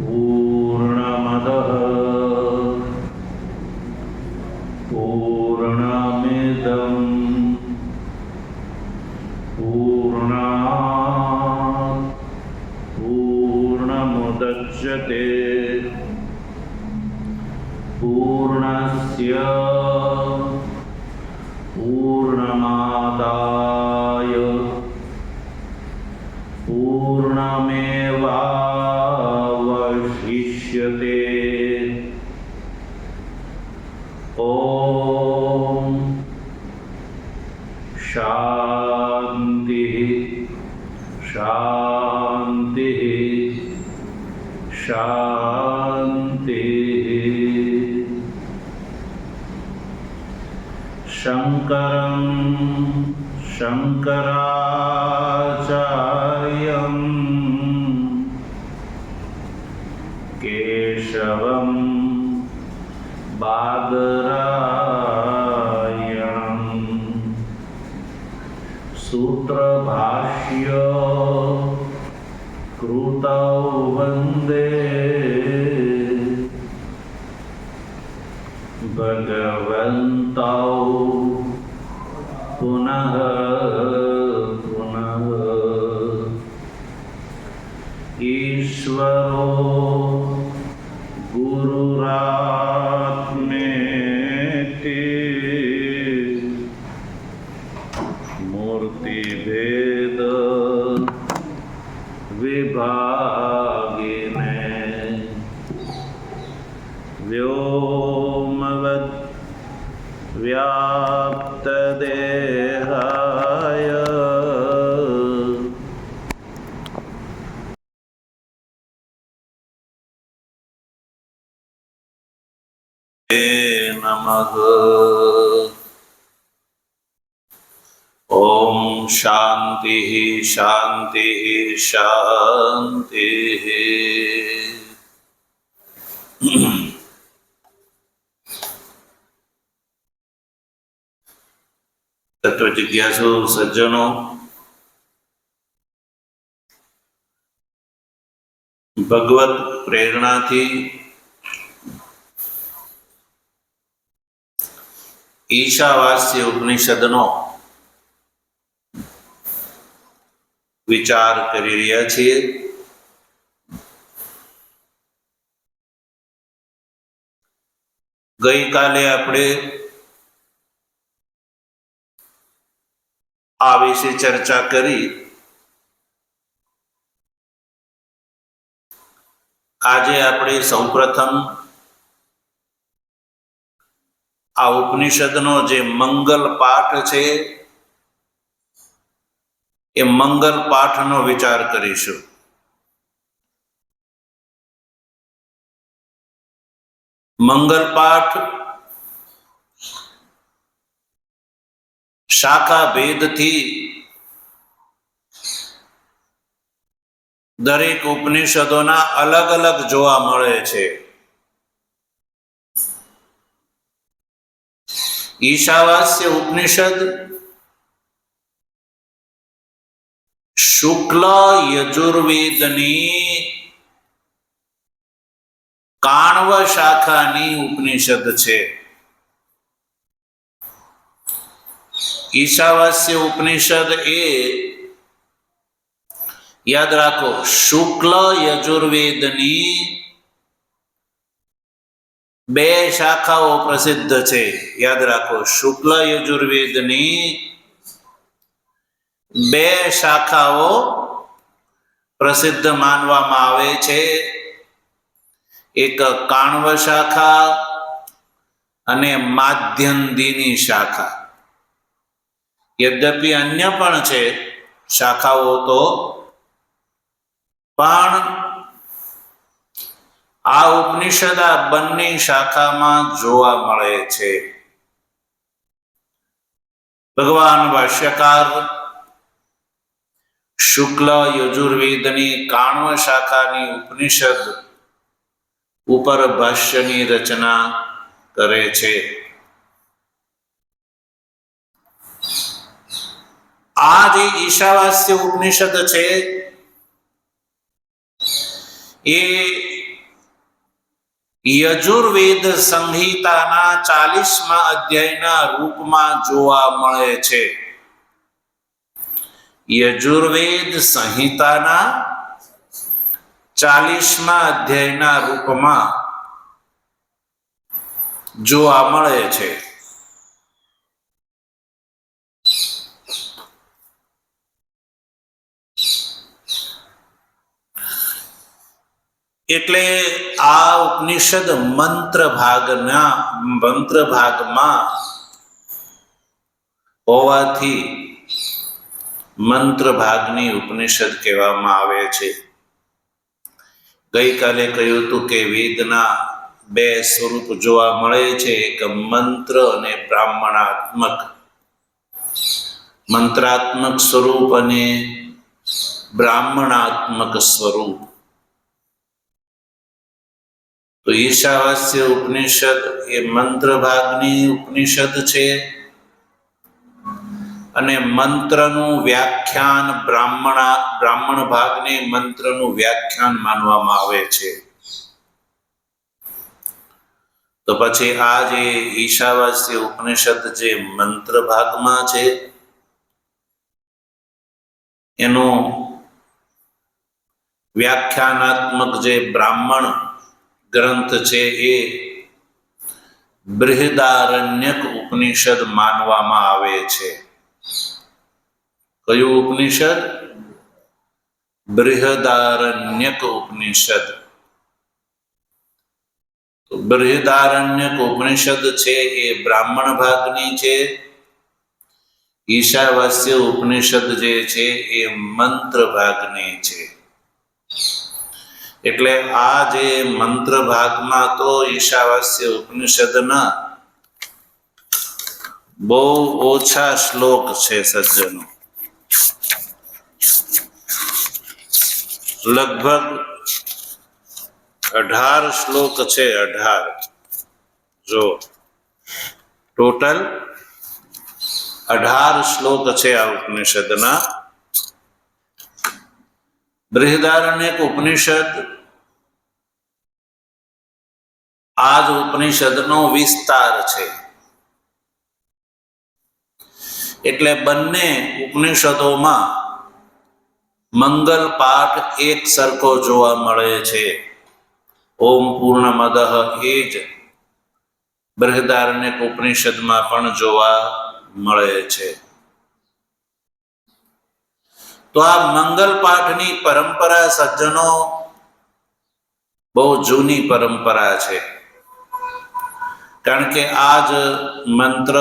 पूर्णमदः पूर्णमिदं पूर्णात् पूर्णमुदच्यते पूर्णस्य पूर्णमादाय पूर्णमेवावशिष्यते। ॐ शान्तिः शान्तिः शान्तिः। शङ्करं शङ्कराचार्यं केशवं बादरायणं सूत्रभाष्य कृतौ वन्दे भगवन्तौ पुनः पुनः। ईश्वरो गुरुरात्मेति मूर्तिभेद विभागिने व्योमवद् व्याप्तदेहाय नमः। ओम शांति शांति शांति। तत्व जिज्ञासु सज्जनों, भगवत प्रेरणा थी ईशावास्य उपनिषदनो विचार करी રહ્યા છીએ। ગઈકાલે આપણે આ વિશે ચર્ચા કરી। આજે આપણે સૌપ્રથમ આ ઉપનિષદનો જે મંગલ પાઠ છે એ મંગલ પાઠનો વિચાર કરીશું। મંગલ પાઠ શાખા ભેદથી દરેક ઉપનિષદોના અલગ અલગ જોવા મળે છે। ઈશાવાસ્ય ઉપનિષદ શુક્લ યજુર્વેદની કાણવ શાખાની ઉપનિષદ છે। ईशावास्य उपनिषद ए याद राखो शुक्ल यजुर्वेदनी बे शाखाओ प्रसिद्ध छे। याद राखो शुक्ल यजुर्वेदनी बे शाखाओ प्रसिद्ध मानवामां आवे छे। एक काण्व शाखा अने माध्यन्दिनी शाखा। यद्यपि अन्य पण छे शाखाओ तो पण आ उपनिषद आ बंने शाखामां जोवा मळे छे। भगवान भाष्यकार शुक्ल यजुर्वेदनी काण्व शाखानी उपनिषद उपर भाष्यनी रचना करे छे। આ જે ઈશાવાસ્ય ઉપનિષદ છે એ યજુર્વેદ સંહિતાના 40મા અધ્યાયના રૂપમાં જોવા મળે છે. યજુર્વેદ સંહિતાના 40મા અધ્યાયના રૂપમાં જોવા મળે છે. એટલે આ ઉપનિષદ મંત્ર ભાગમાં હોવાથી મંત્ર ભાગની ઉપનિષદ કહેવામાં આવે છે. ગઈકાલે કહ્યું હતું કે વેદના 2 સ્વરૂપ જોવા મળે છે, એક મંત્ર અને બ્રાહ્મણાત્મક. મંત્રાત્મક સ્વરૂપ અને બ્રાહ્મણાત્મક સ્વરૂપ. તો ઈશાવાસ્ય ઉપનિષદ એ મંત્ર ભાગની ઉપનિષદ છે અને મંત્રનું વ્યાખ્યાન બ્રાહ્મણ ભાગને મંત્રનું વ્યાખ્યાન માનવામાં આવે છે. તો પછી આ જે ઈશાવાસ્ય ઉપનિષદ જે મંત્ર ભાગમાં છે એનું વ્યાખ્યાનાત્મક જે બ્રાહ્મણ ગ્રંથ છે એ બૃહદારણ્યક ઉપનિષદ માનવામાં આવે છે. કયું ઉપનિષદ? બૃહદારણ્યક ઉપનિષદ. તો બૃહદારણ્યક ઉપનિષદ છે એ બ્રાહ્મણ ભાગની છે. ઈશાવાસ્ય ઉપનિષદ જે છે એ મંત્ર ભાગની છે. એટલે આ જે મંત્ર ભાગમાં તો ઈશાવાસ્ય ઉપનિષદના બહુ ઓછા શ્લોક છે સજ્જનો. લગભગ 18 શ્લોક છે. 18 જો ટોટલ 18 શ્લોક છે આ ઉપનિષદના. બૃહદારણ્યક ઉપનિષદ આ જ ઉપનિષદનો વિસ્તાર છે. એટલે બંને ઉપનિષદોમાં મંગલ પાઠ એક સરખો જોવા મળે છે. ઓમ પૂર્ણમદઃ એ જ બૃહદારણ્યક ઉપનિષદમાં પણ જોવા મળે છે. તો આ મંગલ પાઠની પરંપરા સજ્જનો બહુ જૂની પરંપરા છે. કારણ કે આ જ મંત્ર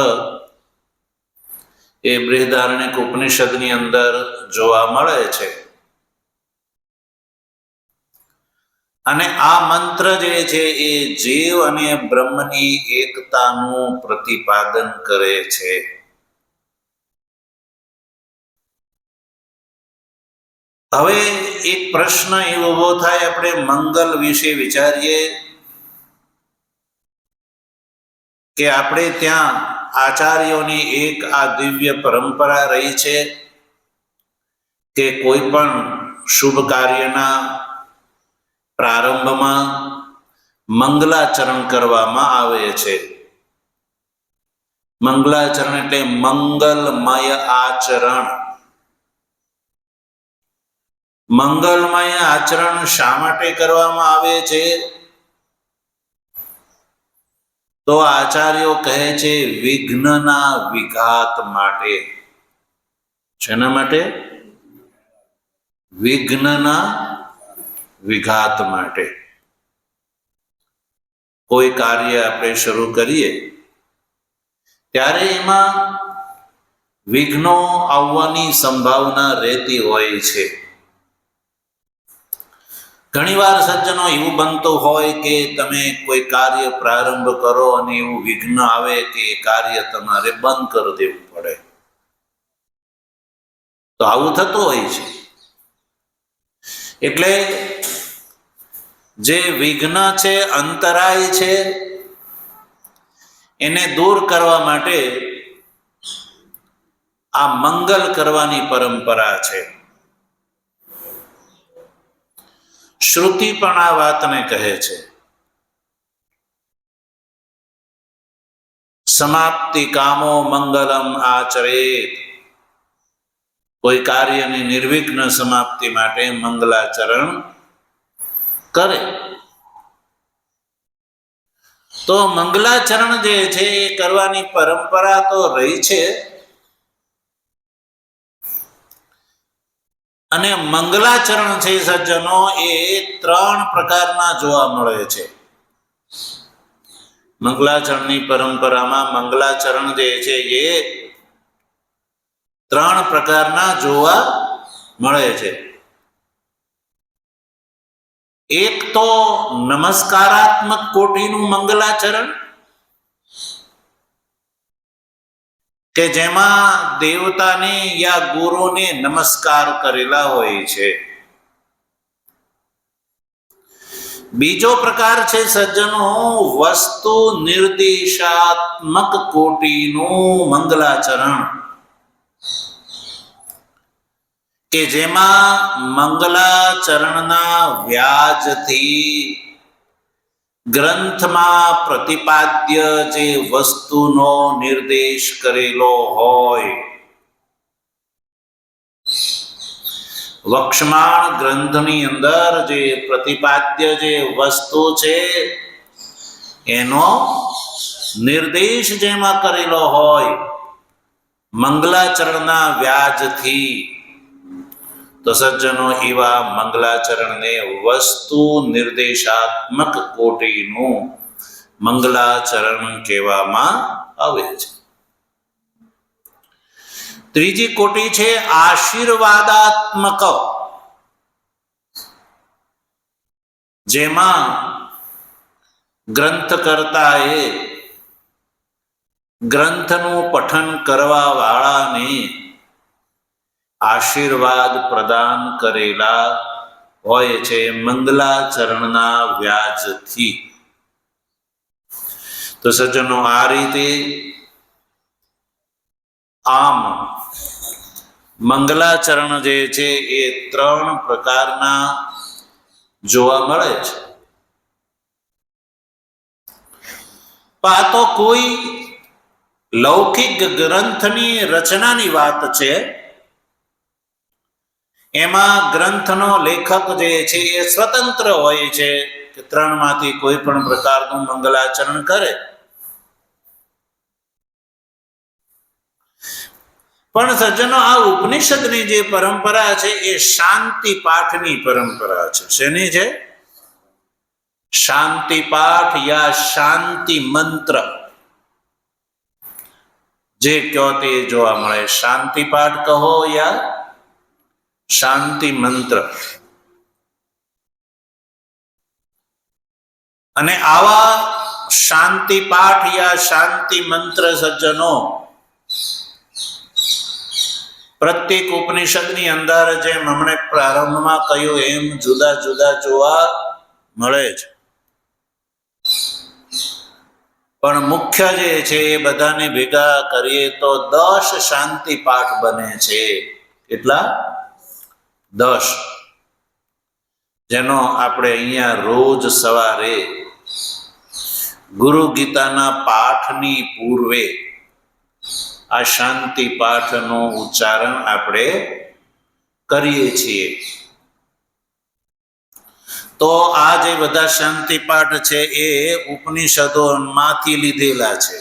એ બૃહદારણ્યક ઉપનિષદની અંદર જોવા મળે છે. અને આ મંત્ર જે છે એ જીવ અને બ્રહ્મની એકતાનું પ્રતિપાદન કરે છે. હવે એક પ્રશ્ન એવો ઉભો થાય, આપણે મંગલ વિશે વિચારીએ કે આપણે ત્યાં આચાર્યોની એક આ દિવ્ય પરંપરા રહી છે કે કોઈ પણ શુભ કાર્યના પ્રારંભમાં મંગલાચરણ કરવામાં આવે છે. મંગલાચરણ એટલે મંગલમય આચરણ. મંગલમય આચરણ શા માટે કરવામાં આવે છે? તો આચાર્યો કહે છે વિઘ્નના વિઘાત માટે. શેના માટે? વિઘ્નના વિઘાત માટે. કોઈ કાર્ય આપણે શરૂ કરીએ ત્યારે એમાં વિઘ્નો આવવાની સંભાવના રહેતી હોય છે. ઘણીવાર સજ્જનો એવું બનતું હોય કે તમે કોઈ કાર્ય પ્રારંભ કરો અને એવું વિઘ્ન આવે કે એ કાર્ય તમારે બંધ કરી દેવું પડે. તો આવું થતું હોય છે. એટલે જે વિઘ્ન છે, અંતરાય છે, એને દૂર કરવા માટે આ મંગલ કરવાની પરંપરા છે. શ્રુતિ પણ આ વાતને કહે છે. સમાપ્તિ કામો મંગલમ આચરેત. કોઈ કાર્યની નિર્વિઘ્ન સમાપ્તિ માટે મંગલાચરણ કરે. તો મંગલાચરણ જે છે એ કરવાની પરંપરા તો રહી છે. અને મંગલાચરણ છે સજ્જનો એ 3 પ્રકારના જોવા મળે છે. મંગલાચરણની પરંપરામાં મંગલાચરણ જે છે એ 3 પ્રકારના જોવા મળે છે. એક તો નમસ્કારાત્મક કોટીનું મંગલાચરણ, કે જેમાં દેવતાને યા ગુરુને નમસ્કાર કરેલા હોય છે. બીજો પ્રકાર છે સજ્જનો વસ્તુ નિર્દેશાત્મક કોટીનું મંગલાચરણ, કે જેમાં મંગલાચરણના વ્યાજથી ગ્રંથમાં પ્રતિપાદ્ય જે વસ્તુનો નિર્દેશ કરેલો હોય. વક્ષમાણ ગ્રંથની અંદર જે પ્રતિપાદ્ય જે વસ્તુ છે એનો નિર્દેશ જેમાં કરેલો હોય મંગલાચરણના વ્યાજથી, તો સજ્જનો એવા મંગલાચરણને વસ્તુ નિર્દેશાત્મક કોટીનું મંગલાચરણ કહેવામાં આવે છે. ત્રીજી કોટી છે આશીર્વાદાત્મક, જેમાં ગ્રંથકર્તાએ ગ્રંથનું પઠન કરવા વાળાને આશીર્વાદ પ્રદાન કરેલા હોય છે મંગલાચરણના વ્યાજથી. તો સજ્જનો આ રીતે આમ મંગલાચરણ જે છે એ 3 પ્રકારના જોવા મળે છે. આ તો કોઈ લૌકિક ગ્રંથની રચનાની વાત છે. એમાં ગ્રંથનો લેખક જે છે એ સ્વતંત્ર હોય છે કે 3 માંથી કોઈ પણ પ્રકારનું મંગલાચરણ કરે. પણ સજ્જનો આ ઉપનિષદની જે પરંપરા છે એ શાંતિ પાઠની પરંપરા છે. શેની છે? શાંતિ પાઠ યા શાંતિ મંત્ર જે કયો તે જોવા મળે. શાંતિ પાઠ કહો યા શાંતિ મંત્ર. અને આવા શાંતિ પાઠ યા શાંતિ મંત્ર સજ્જનો પ્રત્યેક ઉપનિષદની અંદર જેમ હમણે પ્રારંભમાં કહ્યું એમ જુદા જુદા જોવા મળે છે. પણ મુખ્ય જે છે એ બધાને ભેગા કરીએ તો 10 શાંતિ પાઠ બને છે. કેટલા? 10. જેનો આપણે અહીંયા રોજ સવારે ગુરુ ગીતાના પાઠની પૂર્વે આ શાંતિ પાઠનું ઉચ્ચારણ આપણે કરીએ છીએ. તો આ જે બધા શાંતિ પાઠ છે એ ઉપનિષદોમાંથી લીધેલા છે.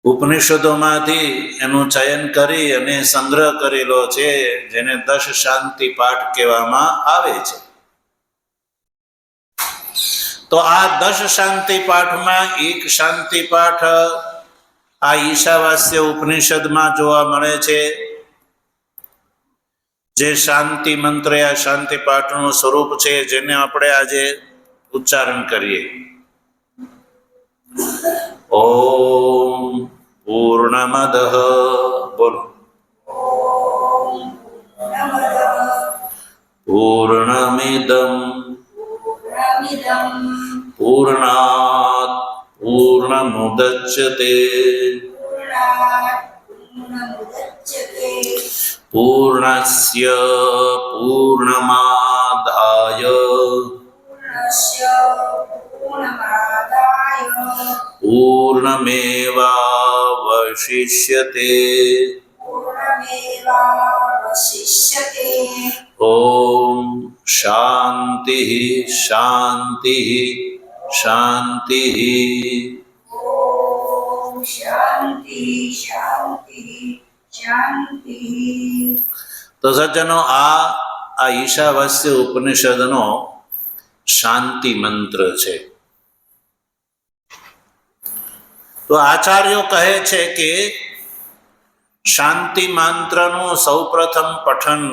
ઉપનિષદોમાંથી એનું ચયન કરી અને સંગ્રહ કરેલો છે, જેને 10 શાંતિ પાઠ કહેવામાં આવે છે. તો આ 10 શાંતિ પાઠમાં એક શાંતિ પાઠ આ ઈશાવાસ્ય ઉપનિષદમાં જોવા મળે છે, જે શાંતિ મંત્ર યા શાંતિ પાઠનું સ્વરૂપ છે, જેને આપણે આજે ઉચ્ચારણ કરીએ. ઓમ પૂર્ણમદ બોલો પૂર્ણમિદમ પૂર્ણાત પૂર્ણમુદચ્યતે પૂર્ણસ્ય પૂર્ણમાદાય પૂર્ણમેવાવશિષ્યતે ઓમ શાંતિ શાંતિ શાંતિ. તો સજ્જનો, આ ઈશાવાસ્ય ઉપનિષદનો શાંતિ મંત્ર છે. તો આચાર્યો કહે છે કે શાંતિ મંત્રનું સૌપ્રથમ પઠન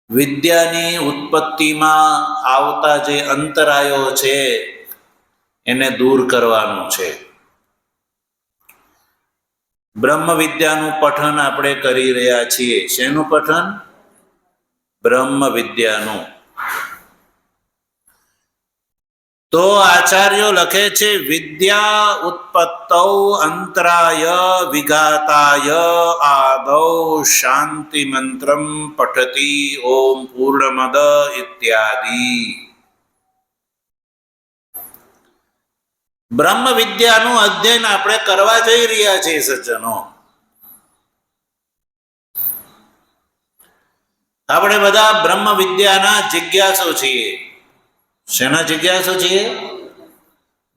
વિદ્યાની ઉત્પત્તિમાં આવતા જે અંતરાયો છે એને દૂર કરવાનું છે. બ્રહ્મ વિદ્યાનું પઠન આપણે કરી રહ્યા છીએ. શેનું પઠન? બ્રહ્મ વિદ્યાનું. તો આચાર્યો લખે છે, વિદ્યા ઉત્પત્તૌ અંતરાય વિઘાતાય આદૌ શાંતિ મંત્રમ પઠતી ઓમ પૂર્ણમદ ઇત્યાદિ. બ્રહ્મ વિદ્યાનું અધ્યયન આપણે કરવા જઈ રહ્યા છીએ સજ્જનો. આપણે બધા બ્રહ્મ વિદ્યાના જિજ્ઞાસુ છીએ. શેના જિજ્ઞાસુ છીએ?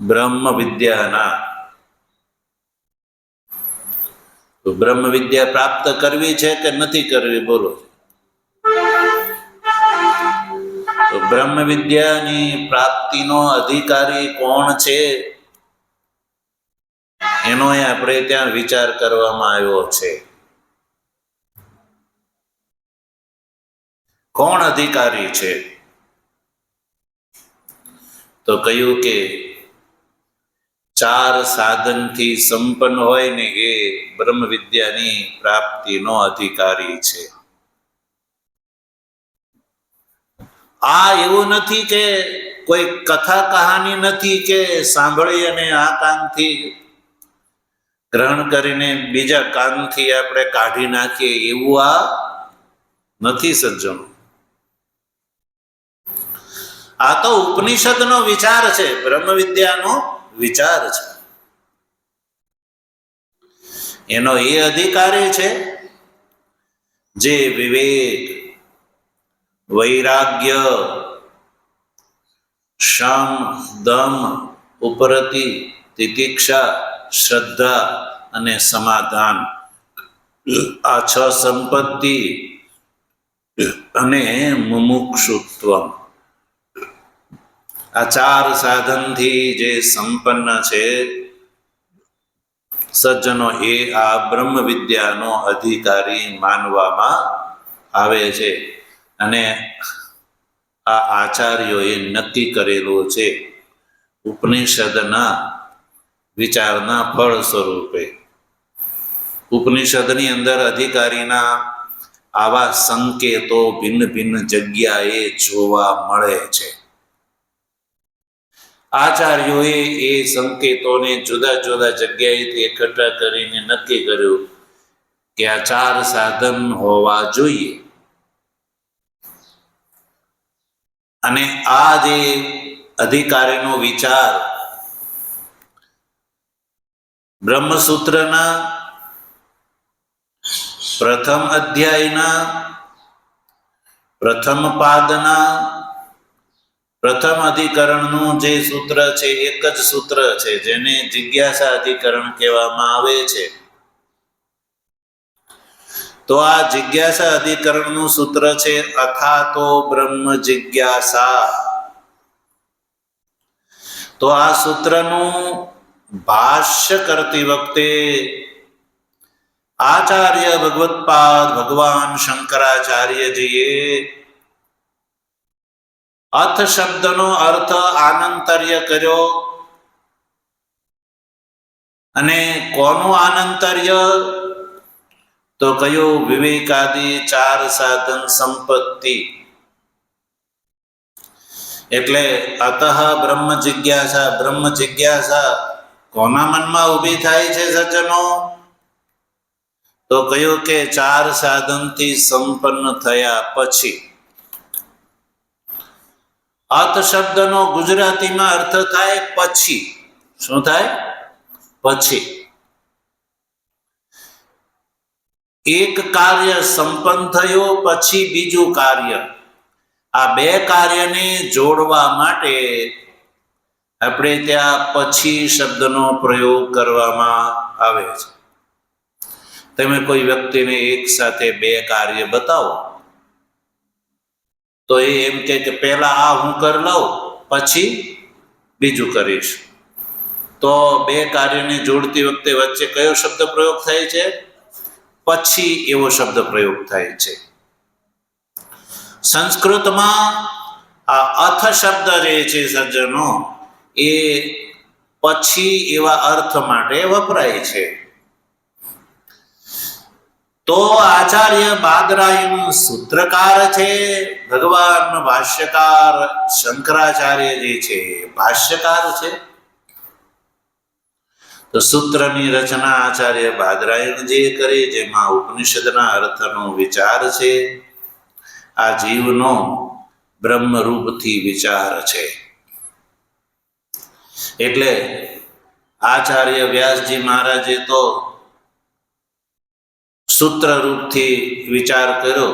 બ્રહ્મ વિદ્યાના. તો બ્રહ્મ વિદ્યા પ્રાપ્ત કરવી છે કે નથી કરવી? બોલો. તો બ્રહ્મ વિદ્યાની પ્રાપ્તિનો અધિકારી કોણ છે એનો આપણે ત્યાં વિચાર કરવામાં આવ્યો છે. કોણ અધિકારી છે? તો કહ્યું કે 4 સાધનથી સંપન્ન હોય ને એ બ્રહ્મ વિદ્યાની પ્રાપ્તિનો અધિકારી છે. આ એવું નથી કે કોઈ કથા કહાની નથી કે સાંભળી અને આ કાનથી ગ્રહણ કરીને બીજા કાનથી આપણે કાઢી નાખીએ, એવું આ નથી સજ્જનો. આ તો ઉપનિષદનો વિચાર છે, બ્રહ્મ વિદ્યાનો વિચાર છે. એનો એ અધિકારી છે જે વિવેક, વૈરાગ્ય, શમ, દમ, ઉપરતિ, તિતિક્ષા, શ્રદ્ધા અને સમાધાન, આ 6 સંપત્તિ અને મુમુક્ષુત્વ, આ 4 સાધનથી જે સંપન્ન છે સજ્જનો, એ આ બ્રહ્મ વિદ્યાનો અધિકારી માનવામાં આવે છે. અને આ આચાર્યોએ નક્કી કરેલું છે ઉપનિષદના વિચારના ફળ સ્વરૂપે. ઉપનિષદની અંદર અધિકારીના આવા સંકેતો ભિન્ન ભિન્ન જગ્યાએ જોવા મળે છે. આચાર્યોએ એ સંકેતોને જુદા જુદા જગ્યાએથી એકઠા કરીને નક્કી કર્યું કે આ 4 સાધન હોવા જોઈએ. અને આ જે અધિકારીનો વિચાર બ્રહ્મસૂત્રના પ્રથમ અધ્યાયના પ્રથમ પાદના પ્રથમ અધિકરણનું જે સૂત્ર છે, એક જ સૂત્ર છે જેને જિજ્ઞાસા અધિકરણ કહેવામાં આવે છે. તો આ જિજ્ઞાસા અધિકરણનું સૂત્ર છે અથાતો બ્રહ્મ જિજ્ઞાસા. તો આ સૂત્રનું ભાષ્ય કરતી વખતે આચાર્ય ભગવત્પાદ ભગવાન શંકરાચાર્યજીએ અથ શબ્દનો અર્થ આનંતર્ય કર્યો. અને કોનું આનંતર્ય? તો કયું? વિવેકાદી 4 સાધન સંપત્તિ. એટલે અતઃ બ્રહ્મ જિજ્ઞાસા. બ્રહ્મ જિજ્ઞાસા કોના મનમાં ઊભી થાય છે સજ્જનો? તો કહ્યું કે 4 સાધનથી સંપન્ન થયા પછી. અથ શબ્દનો ગુજરાતીમાં અર્થ થાય પછી. શું થાય? પછી. એક કાર્ય સંપન્ન થયો પછી બીજું કાર્ય. આ બે કાર્યને જોડવા માટે આપણે ત્યાં પછી શબ્દનો પ્રયોગ કરવામાં આવે છે. તમે કોઈ વ્યક્તિને એક સાથે બે કાર્ય બતાવો તો એ એમ કે પહેલા આ હું કરી લઉં પછી બીજું કરીશ. તો બે કાર્યને જોડતી વખતે વચ્ચે કયો શબ્દ પ્રયોગ થાય છે? પછી એવો શબ્દ પ્રયોગ થાય છે. સંસ્કૃતમાં આ અથ શબ્દ જે છે સજ્જનો, એ પછી એવા અર્થ માટે વપરાય છે. તો આચાર્ય બાદરાયણ સૂત્રકાર છે, ભગવાન ભાષ્યકાર શંકરાચાર્યજી છે, ભાષ્યકાર છે. તો સૂત્રની રચના આચાર્ય બાદરાયણજીએ કરી, જેમાં ઉપનિષદના અર્થનો વિચાર છે. આ જીવનો બ્રહ્મરૂપથી વિચાર છે. એટલે આચાર્ય વ્યાસજી મહારાજે તો સૂત્ર રૂપથી વિચાર કર્યો,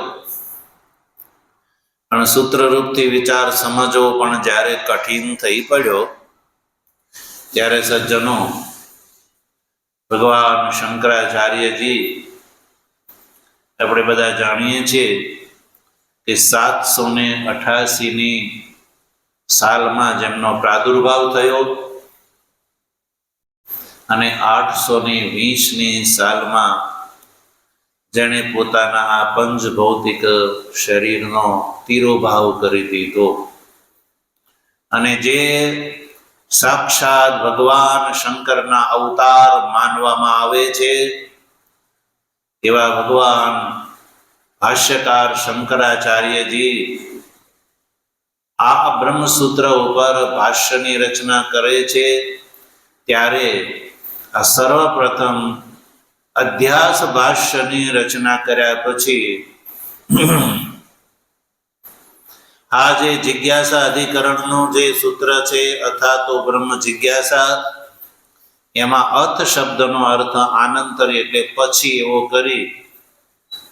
પણ સૂત્ર રૂપથી વિચાર સમજવો પણ જ્યારે કઠિન થઈ પડ્યો ત્યારે સજ્જનો ભગવાન શંકરાચાર્યજી, આપણે બધા જાણીએ છીએ કે 788ની સાલમાં જેમનો પ્રાદુર્ભાવ થયો અને 820ની સાલમાં જેણે પોતાના આ પંચ ભૌતિક શરીરનો તિરોભાવ કરી દીધો અને જે સાક્ષાત ભગવાન શંકરના અવતાર માનવામાં આવે છે, એવા ભગવાન ભાષ્યકાર શંકરાચાર્યજી આ બ્રહ્મસૂત્ર ઉપર ભાષ્યની રચના કરે છે. ત્યારે આ સર્વપ્રથમ અધ્યાસ ભાષ્યની રચના કર્યા પછી આ જે જિજ્ઞાસા અધિકરણનું જે સૂત્ર છે, અથા તો બ્રહ્મ જિજ્ઞાસા, એમાં અર્થ શબ્દનો અર્થ આનંતરી એટલે પછી એવો કરી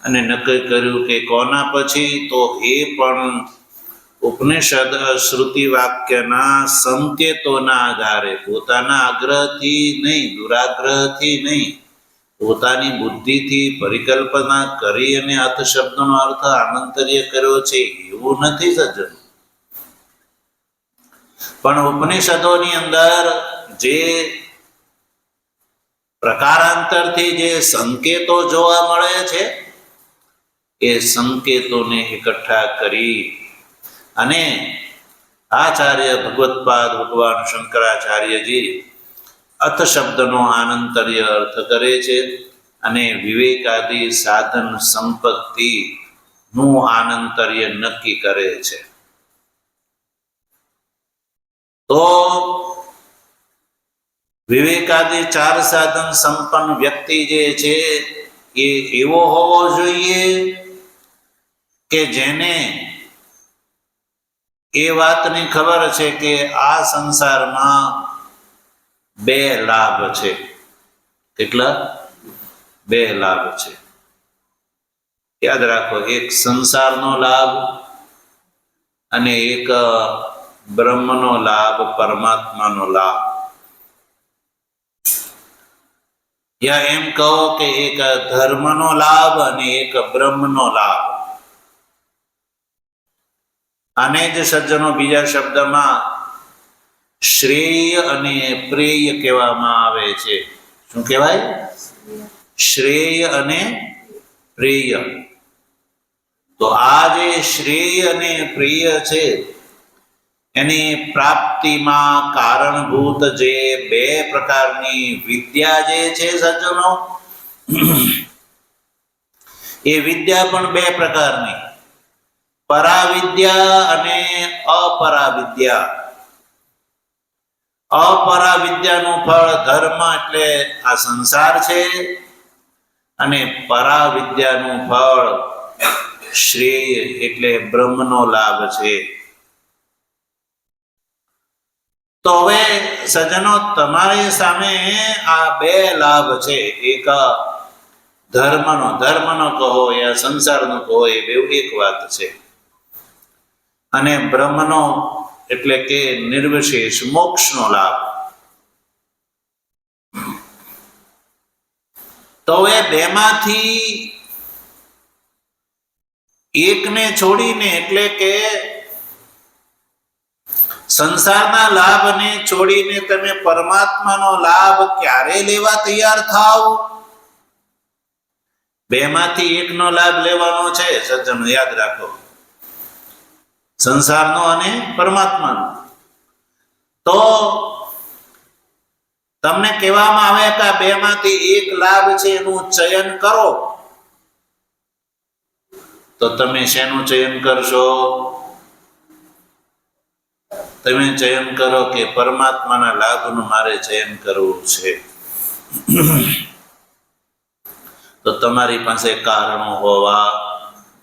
અને નક્કી કર્યું કે કોના પછી? તો એ પણ ઉપનિષદ શ્રુતિ વાક્યના સંકેતોના આધારે, પોતાના આગ્રહથી નહીં, દુરાગ્રહથી નહીં, પોતાની બુદ્ધિથી પરિકલ્પના કરી અને અર્થ શબ્દનો અર્થ આનંતર્ય કર્યો છે એવું નથી સજ્જન. પણ ઉપનિષદોની અંદર જે પ્રકારાંતરથી જે સંકેતો જોવા મળે છે, એ સંકેતોને એકઠા કરી અને આચાર્ય ભગવત્પાદ ભગવાન શંકરાચાર્યજી અર્થ શબ્દનો આનંતર્ય અર્થ કરે છે અને વિવેકાદી સાધન સંપત્તિનું આનંતર્ય નક્કી કરે છે. તો વિવેકાદી 4 સાધન સંપન્ન વ્યક્તિ જે છે એ એવો હોવો જોઈએ કે જેને એ વાતની ખબર છે કે આ સંસારમાં 2 લાભ છે. કેટલા? 2 લાભ છે. યાદ રાખો, એક સંસારનો લાભ અને એક બ્રહ્મનો લાભ, પરમાત્માનો લાભ. યા એમ કહો કે એક ધર્મનો લાભ અને એક બ્રહ્મનો લાભ. આને જ સજ્જનો બીજા શબ્દમાં શ્રેય અને પ્રેય કહેવામાં આવે છે. શું કહેવાય? શ્રેય અને પ્રેય. તો આ જે શ્રેય અને પ્રેય છે એની પ્રાપ્તિમાં કારણભૂત જે 2 પ્રકારની વિદ્યા જે છે સજ્જનો, એ વિદ્યા પણ 2 પ્રકારની, પરાવિદ્યા અને અપરાવિદ્યા. અપરાવિદ્યાનું ફળ ધર્મ એટલે આ સંસાર છે અને પરાવિદ્યાનું ફળ શ્રેય એટલે બ્રહ્મનો લાભ છે. તો હવે સજ્જનો, તમારી સામે આ બે લાભ છે. એક ધર્મનો કહો યા સંસારનો કહો, એ બેવ એક વાત છે. અને બ્રહ્મનો એટલે કે નિર્વિશેષ મોક્ષનો લાભ. તો એ બેમાંથી એકને છોડીને, એટલે કે સંસારના લાભને છોડીને તમે પરમાત્માનો લાભ ક્યારે લેવા તૈયાર થાવ? બેમાંથી એકનો લાભ લેવાનો છે સજ્જનો, યાદ રાખો, સંસારનો અને પરમાત્માનો. તો તમને કહેવામાં આવે કે આ બેમાંથી એક લાભ છે, એનું ચયન કરો. તો તમે શેનું ચયન કરશો? તમે ચયન કરો કે પરમાત્માના લાભનું મારે ચયન કરવું છે. તો તમારી પાસે કારણો હોવા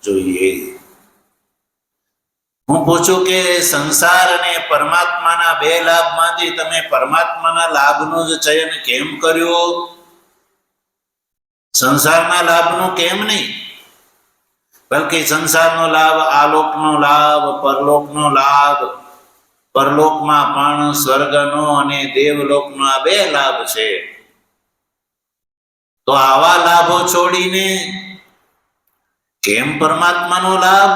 જોઈએ. હું પૂછું કે સંસાર અને પરમાત્માના બે લાભમાંથી તમે પરમાત્માના લાભનું જ ચયન કેમ કર્યું? સંસારના લાભનું કેમ નહીં? બલકે સંસારનો લાભ, આલોકનો લાભ, પરલોકનો લાભ, પરલોકમાં પણ સ્વર્ગનો અને દેવલોકનો આ બે લાભ છે. તો આવા લાભો છોડીને કેમ પરમાત્માનો લાભ?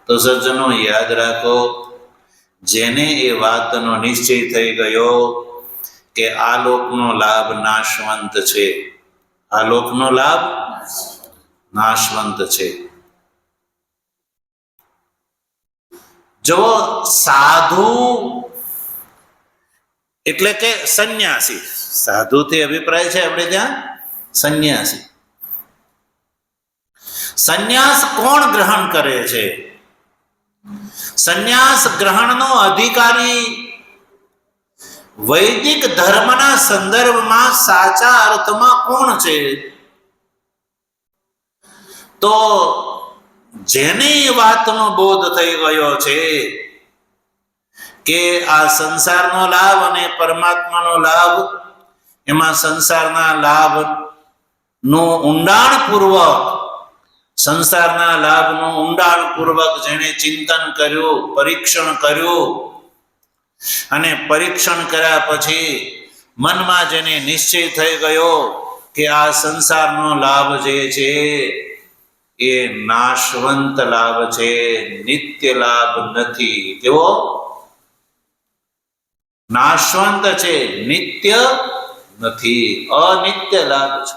તો સજ્જનો યાદ રાખો, જેને એ વાતનો નિશ્ચય થઈ ગયો કે આ લોકનો લાભ નાશવંત છે, આ લોકનો લાભ નાશવંત છે. જો સાધુ એટલે કે સંન્યાસી, સાધુથી અભિપ્રાય છે આપણે ત્યાં સંન્યાસી. સંન્યાસ કોણ ગ્રહણ કરે છે? સંન્યાસ ગ્રહણનો અધિકારી વૈદિક ધર્મના સંદર્ભમાં સાચા અર્થમાં કોણ છે? તો જેને એ વાતનો બોધ થઈ ગયો છે કે આ સંસારનો લાભ અને પરમાત્માનો લાભ, એમાં સંસારના લાભ નું ઊંડાણપૂર્વક, સંસારના લાભનું ઊંડાણપૂર્વક જેણે ચિંતન કર્યું, પરીક્ષણ કર્યું, અને પરીક્ષણ કર્યા પછી મનમાં જેને નિશ્ચય થઈ ગયો કે આ સંસારનો લાભ જે છે એ નાશવંત લાભ છે, નિત્ય લાભ નથી. કેવો? નાશવંત છે, નિત્ય નથી, અનિત્ય લાભ છે.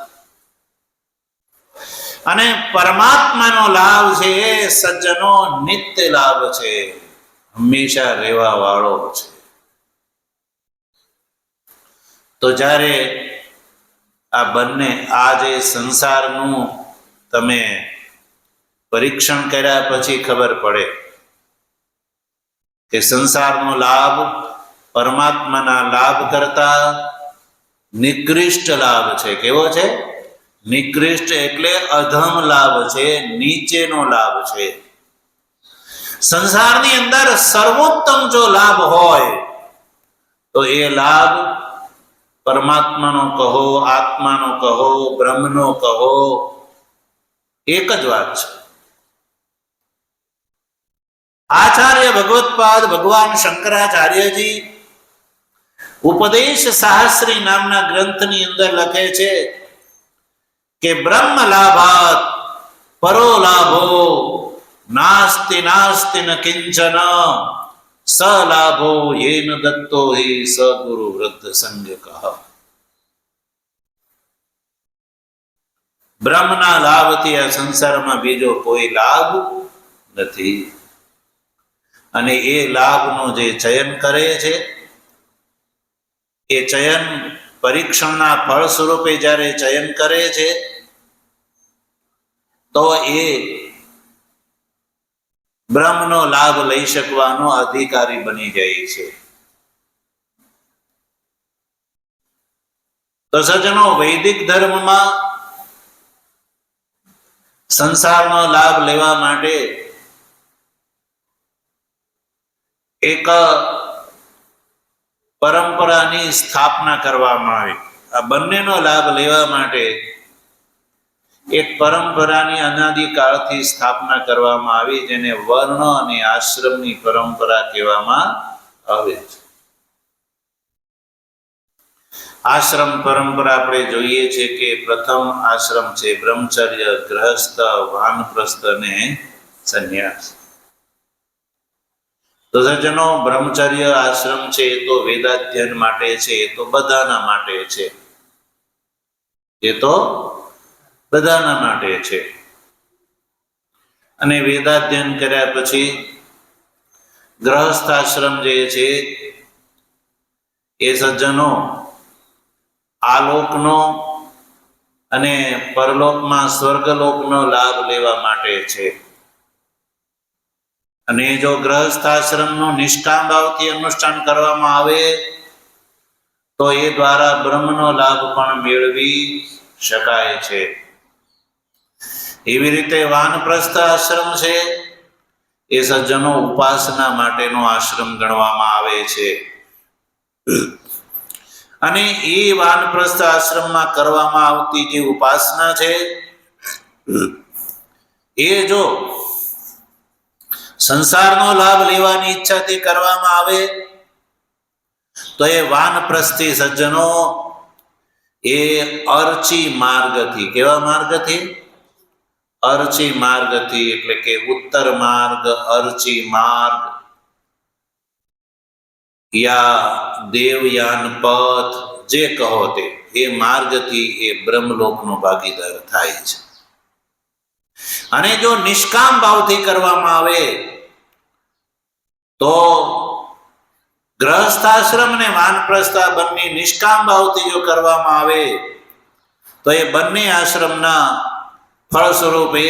અને પરમાત્માનો લાભ છે એ સજ્જનો નિત્ય લાભ છે, હંમેશા રહેવા વાળો છે. તો જ્યારે આ બંને, આ જે સંસારનું તમે પરીક્ષણ કર્યા પછી ખબર પડે કે સંસારનો લાભ પરમાત્માના લાભ કરતા નિકૃષ્ટ લાભ છે. કેવો છે? નિકૃષ્ટ એટલે અધમ લાભ છે, નીચેનો લાભ છે. સંસારની અંદર સર્વોત્તમ જો લાભ હોય તો એ લાભ પરમાત્માનો કહો, આત્માનો કહો, બ્રહ્મનો કહો, એક જ વાત છે. આચાર્ય ભગવત્પાદ ભગવાન શંકરાચાર્યજી ઉપદેશ સાહસ્રી નામના ગ્રંથની અંદર લખે છે કે બ્રહ્મ લાભાત પરો લાભો નાસ્તિ નાસ્તિ ન કિંચન સ લાભો યેન દત્તો હિ સ ગુરુ વૃદ્ધ સંજ્ઞ કહ. બ્રહ્મના લાભથી આ સંસારમાં બીજો કોઈ લાભ નથી. અને એ લાભનું જે ચયન કરે છે, એ ચયન પરીક્ષણના ફળ સ્વરૂપે જ્યારે ચયન કરે છે તો એ બ્રહ્મનો લાભ લઈ શકવાનો અધિકારી બની જાય છે. તો સજ્જનો, વૈદિક ધર્મમાં સંસારનો લાભ લેવા માટે એક પરંપરાની સ્થાપના કરવામાં આવી. આ બંનેનો લાભ લેવા માટે એક પરંપરાની અનાદિકાળથી સ્થાપના કરવામાં આવી, જેને વર્ણ અને આશ્રમની પરંપરા કહેવામાં આવે છે. આશ્રમ પરંપરા આપણે જોઈએ છે કે પ્રથમ આશ્રમ છે બ્રહ્મચર્ય, ગ્રહસ્થ, વાનપ્રસ્થ અને સંન્યાસ. તો સજ્જનો, બ્રહ્મચર્ય આશ્રમ છે એ તો વેદાધ્યયન માટે છે, એ તો બધાના માટે છે, એ તો બધાના માટે છે. અને વેદાધ્યયન કર્યા પછી ગ્રહસ્થ આશ્રમ જે છે એ સજ્જનો આલોકનો અને પરલોકમાં સ્વર્ગલોકનો લાભ લેવા માટે છે. અને જો ગ્રહસ્થ આશ્રમનું નિષ્કામ ભાવથી અનુષ્ઠાન કરવામાં આવે તો એ દ્વારા બ્રહ્મનો લાભ પણ મેળવી શકાય છે. એવી રીતે વાનપ્રસ્થ આશ્રમ છે એ સજ્જનો ઉપાસના માટેનો આશ્રમ ગણવામાં આવે છે. અને એ વાનપ્રસ્થ આશ્રમમાં કરવામાં આવતી જે ઉપાસના છે એ જો સંસારનો લાભ લેવાની ઈચ્છાથી કરવામાં આવે તો એ વાનપ્રસ્થી સજ્જનો એ અર્ચી માર્ગથી, કેવા માર્ગથી? અર્ચી માર્ગથી, એટલે કે ઉત્તર માર્ગ, અર્ચી માર્ગ યા દેવયાન પથ જે કહો તે, એ માર્ગથી એ બ્રહ્મલોકનો ભાગીદાર થાય છે. અને જો નિષ્કામ ભાવથી કરવામાં આવે તો ગ્રહસ્થાશ્રમ અને વાનપ્રસ્થ બંને નિષ્કામ ભાવથી જો કરવામાં આવે તો એ બંને આશ્રમના ફળ સ્વરૂપે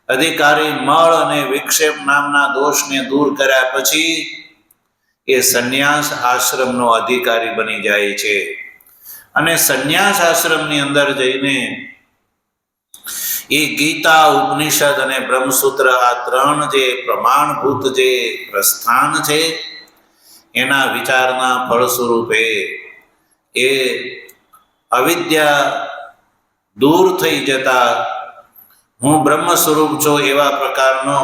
અધિકારી મળ અને વિક્ષેપ નામના દોષને દૂર કર્યા પછી એ સંન્યાસ આશ્રમનો અધિકારી બની જાય છે. અને સંન્યાસ આશ્રમની અંદર જઈને એ ગીતા, ઉપનિષદ અને બ્રહ્મસૂત્ર, આ ત્રણ જે પ્રમાણભૂત જે પ્રસ્થાન છે એના વિચારના ફળ સ્વરૂપે એ અવિદ્યા દૂર થઈ જતા હું બ્રહ્મ સ્વરૂપ છું એવા પ્રકારનો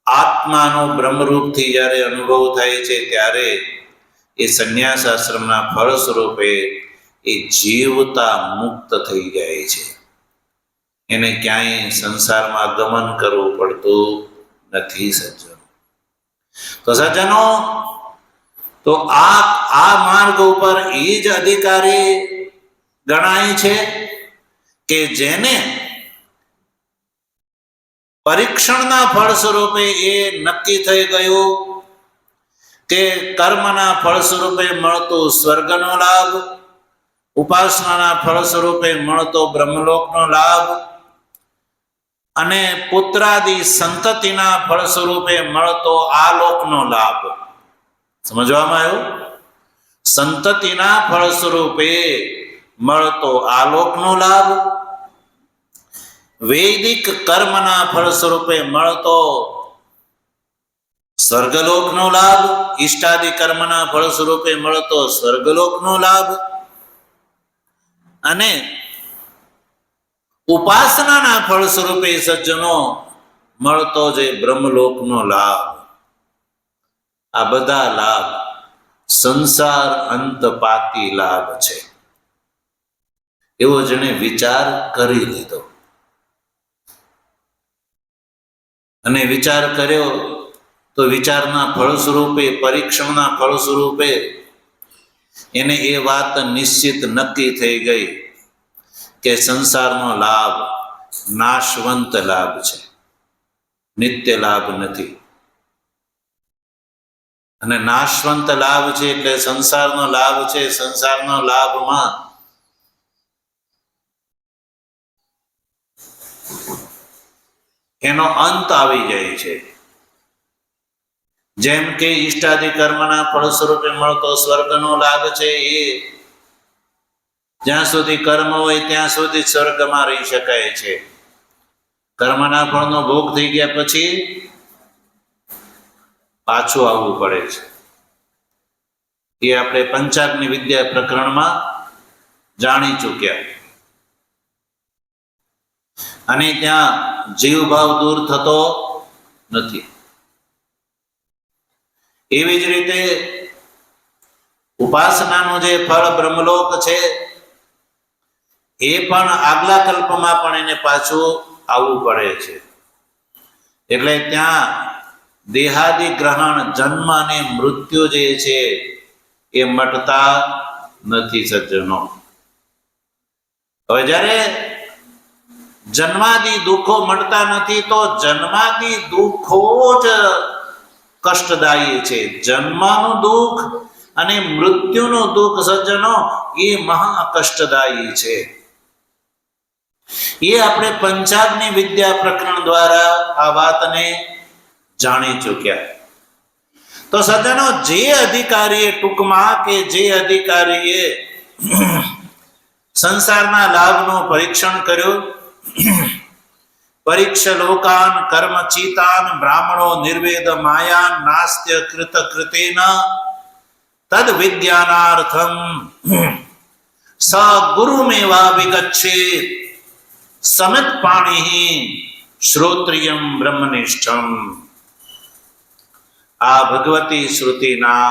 આત્માનો બ્રહ્મરૂપથી જ્યારે અનુભવ થાય છે ત્યારે એ સંન્યાસ આશ્રમના ફળ સ્વરૂપે એ જીવતા મુક્ત થઈ જાય છે. એને ક્યાંય સંસારમાં ગમન કરવું પડતું નથી સજ્જનો. તો સજ્જનો, તો આ માર્ગ ઉપર એ જ અધિકારી ગણાય છે કે જેને પરીક્ષણના ફળ સ્વરૂપે એ નક્કી થઈ ગયું કે કર્મના ફળ સ્વરૂપે મળતો સ્વર્ગનો લાભ, ઉપાસનાના ફળ સ્વરૂપે મળતો બ્રહ્મલોકનો લાભ અને પુત્રાદિ સંતતિના ફળ સ્વરૂપે મળતો આલોકનો લાભ. સમજવામાં આવ્યું? સંતતિના ફળ સ્વરૂપે મળતો આલોકનો લાભ, વૈદિક કર્મના ફળ સ્વરૂપે મળતો સ્વર્ગલોકનો લાભ, ઈષ્ટાદિ કર્મના ફળ સ્વરૂપે મળતો સ્વર્ગલોકનો લાભ અને ઉપાસનાના ફળ સ્વરૂપે સજ્જનો મળતો જે બ્રહ્મલોકનો લાભ, આ બધા લાભ સંસાર અંતપાતી લાભ છે એવો જેને વિચાર કરી લીધો અને વિચાર કર્યો તો વિચારના ફળ સ્વરૂપે, પરીક્ષણના ફળ સ્વરૂપે એને એ વાત નિશ્ચિત નક્કી થઈ ગઈ કે સંસારનો લાભ નાશવંત લાભ છે, નિત્ય લાભ નથી. અને નાશવંત લાભ છે એટલે સંસારનો લાભ છે, સંસારનો લાભમાં એનો અંત આવી જાય છે. જેમ કે ઈષ્ટાદિ કર્મના ફળ સ્વરૂપે મળતો સ્વર્ગનો લાભ છે એ જ્યાં સુધી કર્મ હોય ત્યાં સુધી સ્વર્ગમાં રહી શકાય છે. કર્મના ફળનો ભોગ થઈ ગયા પછી પાછું આવવું પડે છે. એ આપણે પંચાગ્નિ વિદ્યા પ્રકરણમાં જાણી ચૂક્યા. અને ત્યાં જીવભાવ દૂર થતો નથી. એવી જ રીતે ઉપાસનાનું જે ફળ બ્રહ્મલોક છે એ પણ આગલા કલ્પમાં પણ એને પાછું આવવું પડે છે. એટલે ત્યાં દેહાદિ ગ્રહણ, જન્મ અને મૃત્યુ જે છે એ મટતા નથી સજ્જનો. હવે જ્યારે જન્માદિ દુઃખો મળતા નથી તો જન્માદિ દુઃખો જ કષ્ટદાયી છે. જન્મનું દુઃખ અને મૃત્યુનું દુઃખ સજ્જનો એ મહા કષ્ટદાયી છે. એ આપણે પંચાગ્નિ વિદ્યા પ્રકરણ દ્વારા આ વાતને જાણી ચૂક્યા. તો સજ્જનો, જે અધિકારીએ ટૂંકમાં કે જે અધિકારીએ સંસારના લાભનું પરીક્ષણ કર્યું, પરીક્ષ લોકાન કર્મચિતાન બ્રાહ્મણો નિર્વેદ માયાન નાસ્ત્ય કૃત કૃતેન તદ વિદ્યાનાર્થમ સ ગુરુમેવા વિગચ્છેત સમિત પાણી શ્રોત્રિયમ બ્રહ્મનિષ્ઠમ. આ ભગવતી શ્રુતિના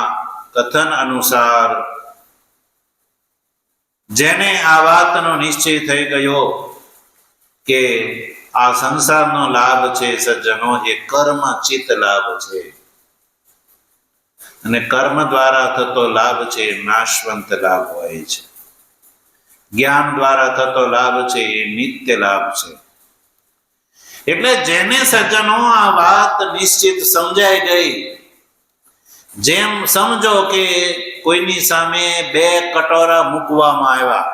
કથન અનુસાર જેને આ વાતનો નિશ્ચય થઈ ગયો કે આ સંસારનો લાભ છે સજ્જનો એ કર્મચિત લાભ છે, અને કર્મ દ્વારા થતો લાભ છે એ નાશવંત લાભ હોય છે. જ્ઞાન દ્વારા થતો લાભ છે એ નિત્ય લાભ છે. એટલે જેને સજ્જનો આ વાત નિશ્ચિત સમજાઈ ગઈ, જેમ સમજો કે કોઈની સામે બે કટોરા મૂકવામાં આવ્યા,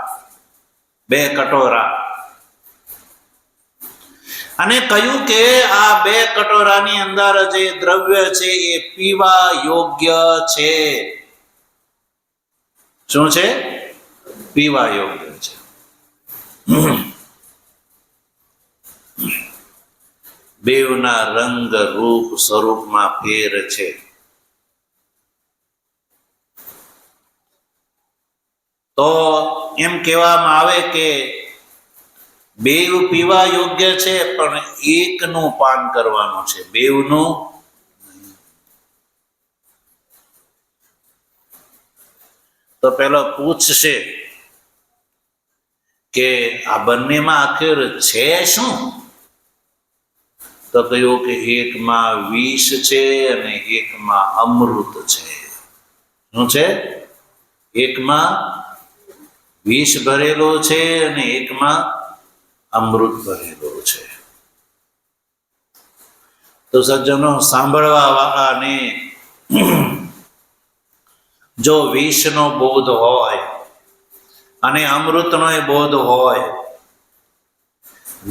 બે કટોરા, અને કહ્યું કે આ બે કટોરાની અંદર જે દ્રવ્ય છે એ પીવા યોગ્ય છે. શું છે? પીવા યોગ્ય છે. બેવના રંગ રૂપ સ્વરૂપમાં ફેર છે. તો એમ કહેવામાં આવે કે બેવ પીવા યોગ્ય છે પણ એકનું પાન કરવાનું છે, બેવનું. તો પેલો પૂછશે કે આ બંનેમાં આખર છે શું? તો કહ્યું કે એકમાં વિષ છે અને એકમાં અમૃત છે. શું છે? એકમાં વિષ ભરેલો છે અને એકમાં અમૃત ભરેલો છે. તો સજ્જનો, સાંભળવા વાળાને જો વિષનો બોધ હોય અને અમૃતનો બોધ હોય,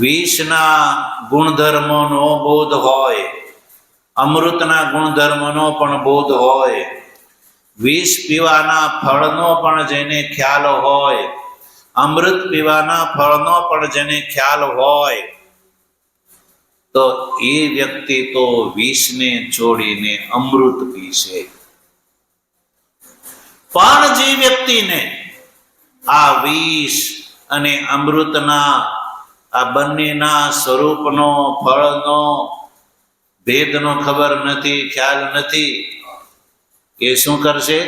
વિષના ગુણધર્મોનો બોધ હોય, અમૃતના ગુણધર્મનો પણ બોધ હોય, વિષ પીવાના ફળનો પણ જેને ખ્યાલ હોય, અમૃત પીવાના ફળનો પણ જેને ખ્યાલ હોય, તો એ વ્યક્તિ તો વિષને છોડીને અમૃત પીશે. પણ જે વ્યક્તિને આ વિષ અને અમૃતના આ બંનેના સ્વરૂપનો, ફળનો, ભેદનો ખબર નથી, ખ્યાલ નથી, એ શું કરશે?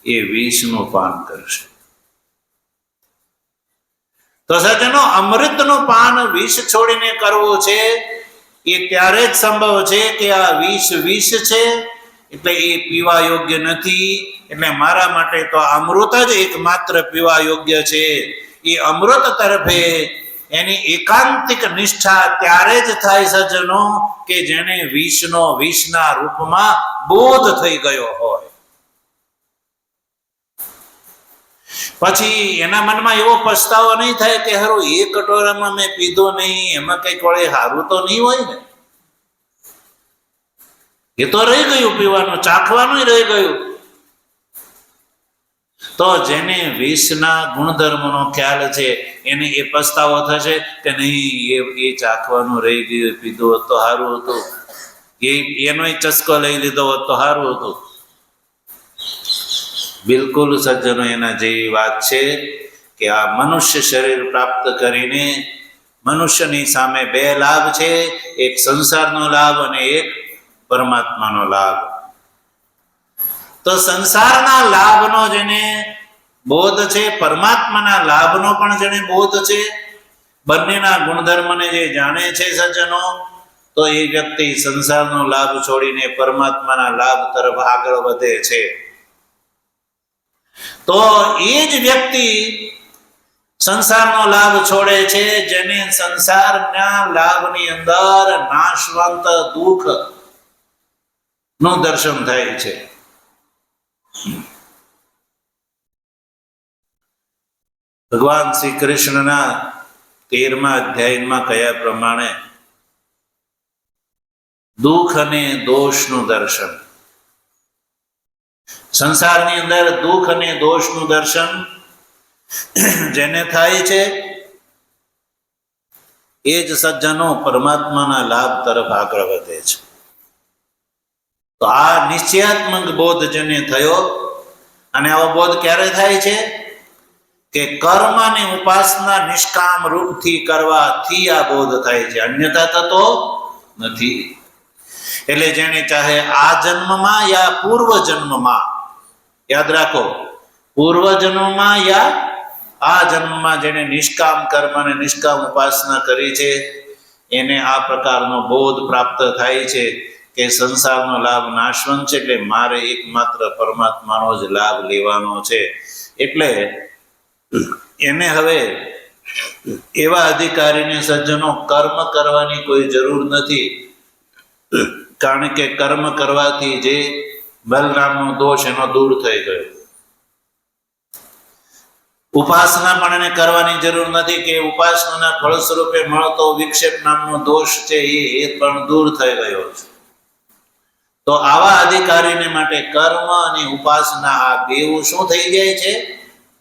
એ વિષનું પાન કરશે. તો સજ્જનો, અમૃતનું પાન વિષ છોડીને કરવું છે એ ત્યારે જ સંભવ છે કે આ વિષ છે એટલે એ પીવા યોગ્ય નથી. એટલે મારા માટે તો અમૃત જ એકમાત્ર પીવા યોગ્ય છે. એ અમૃત તરફે એની એકાંતિક નિષ્ઠા ત્યારે જ થાય સજ્જનો કે જેને વિષના રૂપમાં બોધ થઈ ગયો હોય. પછી એના મનમાં એવો પછતાવો નહીં થાય કે હારું એ કટોરામાં મેં પીધો નહીં, એમાં કઈક વળે હારું તો નહીં હોય ને. એ તો રહી ગયું પીવાનું, ચાખવાનું રહી ગયું. તો જેને વિષના ગુણધર્મનો ખ્યાલ છે એને એ પસ્તાવો થશે કે નહીં, એ ચાખવાનું રહી ગયું, પીધું હોત તો સારું હતું, એનો ચસ્કો લઈ લીધો હોત તો સારું હતું. બિલકુલ સજ્જનો એના જેવી વાત છે કે આ મનુષ્ય શરીર પ્રાપ્ત કરીને મનુષ્યની સામે બે લાભ છે, એક સંસારનો લાભ અને એક પરમાત્માનો લાભ. તો સંસારના લાભનો જેને બોધ છે, પરમાત્માના લાભનો પણ જેને બોધ છે, બંનેના ગુણધર્મને જે જાણે છે સજ્જનો, તો એ વ્યક્તિ સંસારનો લાભ છોડીને પરમાત્માના લાભ તરફ આગળ વધે છે. તો એ જ વ્યક્તિ સંસારનો લાભ છોડે છે જેને સંસારના લાભની અંદર નાશવંત દુઃખ નું દર્શન થાય છે. ભગવાન શ્રી કૃષ્ણના 13મા અધ્યાયમાં કયા પ્રમાણે દુઃખ અને દોષનું દર્શન, સંસારની અંદર દુઃખ અને દોષનું દર્શન જેને થાય છે એ જ સજ્જનો પરમાત્માના લાભ તરફ આગળ વધે છે. તો આ નિશ્ચયાત્મક બોધ જેને થયો, અને આવો બોધ ક્યારે થાય છે કે કર્મ અને ઉપાસના નિષ્કામ રૂપથી કરવાથી આ બોધ થાય છે, અન્યથા થતો નથી. એટલે જેને ચાહે આ જન્મમાં યા પૂર્વ જન્મમાં, યાદ રાખો, પૂર્વ જન્મમાં યા આ જન્મમાં જેને નિષ્કામ કર્મ અને નિષ્કામ ઉપાસના કરી છે એને આ પ્રકારનો બોધ પ્રાપ્ત થાય છે કે સંસારનો લાભ નાશવંત છે, એટલે મારે એકમાત્ર પરમાત્માનો જ લાભ લેવાનો છે. એટલે એને હવે એવા અધિકારીને સજ્જનો કર્મ કરવાની કોઈ જરૂર નથી, કારણ કે કર્મ કરવાથી જે બલરામનો દોષ એનો દૂર થઈ ગયો. ઉપાસના પણ એને કરવાની જરૂર નથી કે ઉપાસનાના ફળ સ્વરૂપે મળતો વિક્ષેપ નામનો દોષ છે એ પણ દૂર થઈ ગયો છે. તો આવા અધિકારીને માટે કર્મ અને ઉપાસના આ બેઉ શું થઈ જાય છે?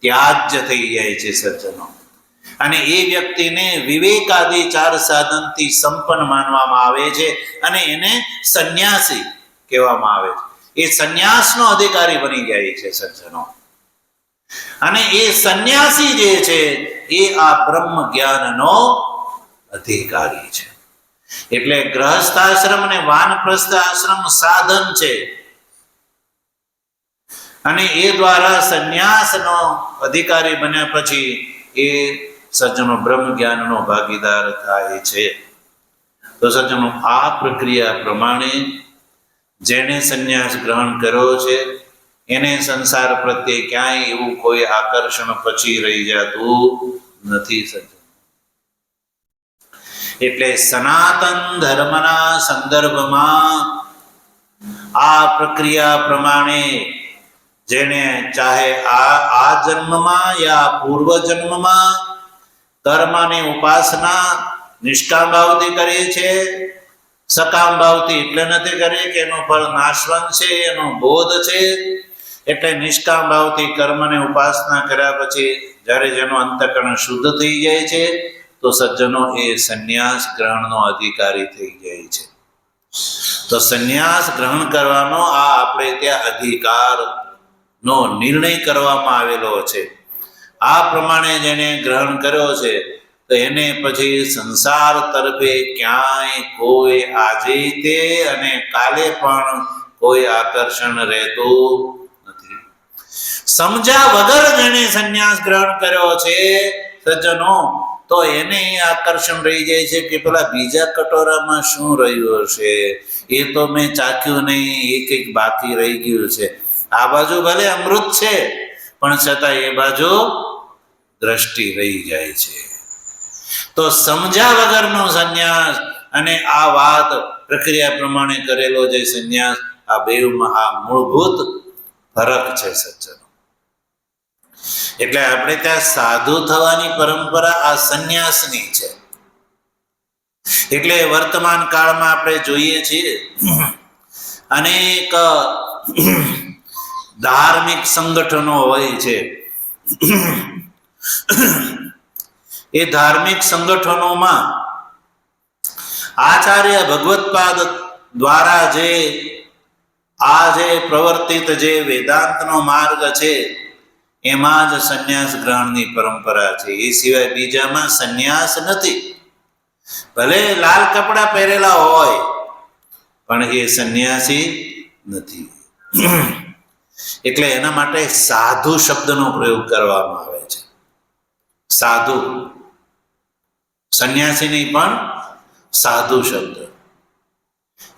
ત્યાજ્ય થઈ જાય છે સજ્જનો. અને એ વ્યક્તિને વિવેકાદી 4 સાધનથી સંપન્ન માનવામાં આવે છે અને એને સંન્યાસી કહેવામાં આવે છે. એ સંન્યાસનો અધિકારી બની જાય છે સજ્જનો. અને એ સંન્યાસી જે છે એ આ બ્રહ્મ જ્ઞાનનો અધિકારી છે. એટલે ગ્રહસ્થાશ્રમ અને વાનપ્રસ્થ આશ્રમ સાધન છે, અને એ દ્વારા સંન્યાસનો અધિકારી બન્યા પછી એ સજ્જનો બ્રહ્મ જ્ઞાનનો ભાગીદાર થાય છે. તો સજ્જનો આ પ્રક્રિયા પ્રમાણે જેણે સંન્યાસ ગ્રહણ કર્યો છે એને સંસાર પ્રત્યે ક્યાંય એવું કોઈ આકર્ષણ પછી રહી જતું નથી સજ્જનો. એટલે સનાતન ધર્મના સંદર્ભમાં આ પ્રક્રિયા પ્રમાણે જેને ચાહે આ જન્મમાં યા પૂર્વ જન્મમાં કર્મ અને ઉપાસના નિષ્કામ ભાવથી કરે છે, સકામ ભાવથી એટલે નથી કરે કે એનો ફળ નાશવંત છે, એનો બોધ છે. એટલે નિષ્કામ ભાવથી કર્મ અને ઉપાસના કર્યા પછી જ્યારે જેનો અંતઃકરણ શુદ્ધ થઈ જાય છે તો સજ્જનો એ સંન્યાસ ગ્રહણનો અધિકારી થઈ જાય છે. તો સંન્યાસ ગ્રહણ કરવાનો આ આપણે ત્યાં અધિકાર નો નિર્ણય કરવામાં આવેલો છે. આ પ્રમાણે જેને ગ્રહણ કર્યો છે તો એને પછી સંસાર તરફે ક્યાંય કોઈ આજે તે અને કાલે પણ કોઈ આકર્ષણ રહેતું નથી. સમજ્યા વગર જેને સંન્યાસ ગ્રહણ કર્યો છે સજ્જનો, તો એને આકર્ષણ રહી જાય છે કે પેલા બીજા કટોરામાં શું રહ્યું હશે, એ તો મેં ચાખ્યું નહીં, એ કંઈક બાકી રહી ગયું છે. આ બાજુ ભલે અમૃત છે પણ છતાં એ બાજુ દ્રષ્ટિ રહી જાય છે. તો સમજ્યા વગરનો સંન્યાસ અને આ વાત પ્રક્રિયા પ્રમાણે કરેલો જે સંન્યાસ, આ બેમાં આ મૂળભૂત ફરક છે સજ્જનો. એટલે આપણે ત્યાં સાધુ થવાની પરંપરા આ સંન્યાસની છે. એટલે વર્તમાન કાળમાં આપણે જોઈએ છીએ અનેક ધાર્મિક સંગઠનો હોય છે. એ ધાર્મિક સંગઠનોમાં આચાર્ય ભગવત્પાદ દ્વારા જે પ્રવર્તિત જે વેદાંતનો માર્ગ છે એમાં જ સંન્યાસ ગ્રહણની પરંપરા છે. એ સિવાય બીજામાં સંન્યાસ નથી. ભલે લાલ કપડા પહેરેલા હોય પણ એ સંન્યાસી નથી. એટલે એના માટે સાધુ શબ્દનો પ્રયોગ કરવામાં આવે છે. સાધુ, સંન્યાસી નહીં પણ સાધુ શબ્દ.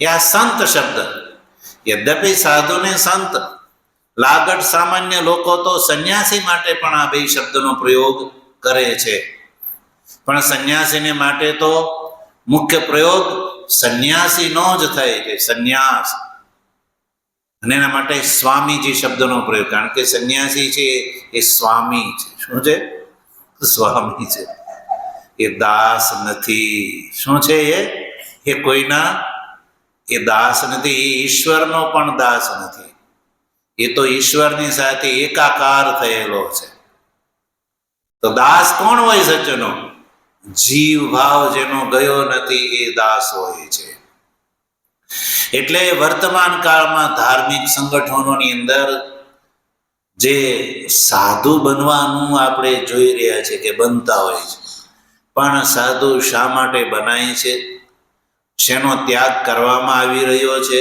એ આ સંત શબ્દ. યદ્યપિ સાધુ ને સંત લાગટ સામાન્ય લોકો તો સંન્યાસી માટે પણ આ બે શબ્દનો પ્રયોગ કરે છે. પણ સંન્યાસીને માટે તો મુખ્ય પ્રયોગ સંન્યાસીનો જ થાય છે, સંન્યાસ. અને એના માટે સ્વામીજી શબ્દનો પ્રયોગ, કારણ કે સંન્યાસી છે એ સ્વામી છે. શું છે? સ્વામી છે. એ દાસ નથી. શું છે? એ કોઈના એ દાસ નથી. એ ઈશ્વરનો પણ દાસ નથી. એ તો ઈશ્વરની સાથે એકાકાર થયેલો છે. તો દાસ કોણ હોય સજ્જનો? જીવ ભાવ જેનો ગયો નથી એ દાસ હોય છે. એટલે વર્તમાન કાળમાં ધાર્મિક સંગઠનોની અંદર જે સાધુ બનવાનું આપણે જોઈ રહ્યા છે કે બનતા હોય છે, પણ સાધુ શા માટે બનાય છે? શેનો ત્યાગ કરવામાં આવી રહ્યો છે?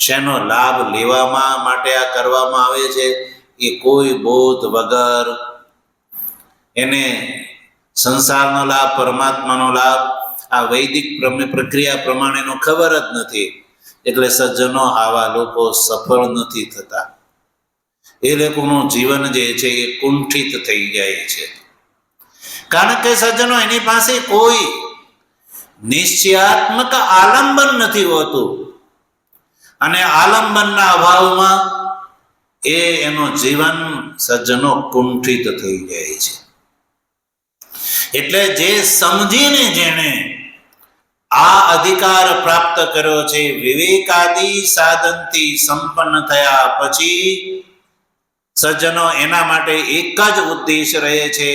શેનો લાભ લેવામાં માટે આ કરવામાં આવે છે? એ કોઈ બોધ વગર એને સંસારનો લાભ, પરમાત્માનો લાભ, આ વૈદિક પ્રક્રિયા પ્રમાણેનો ખબર જ નથી. એટલે સજ્જનો આવા લોકો સફળ નથી થતા. એ લોકોનું જીવન જે છે એ કુંઠિત થઈ જાય છે. કારણ કે સજ્જનો એની પાસે કોઈ નિશ્ચયાત્મક આલંબન નથી હોતું, અને આલંબનના અભાવમાં એનું જીવન સજ્જનો કુંઠિત થઈ જાય છે. એટલે જે સમજીને જેણે આ અધિકાર પ્રાપ્ત કર્યો છે, વિવેકાદી સાધનથી સંપન્ન થયા પછી સજ્જનો એના માટે એક જ ઉદ્દેશ રહે છે,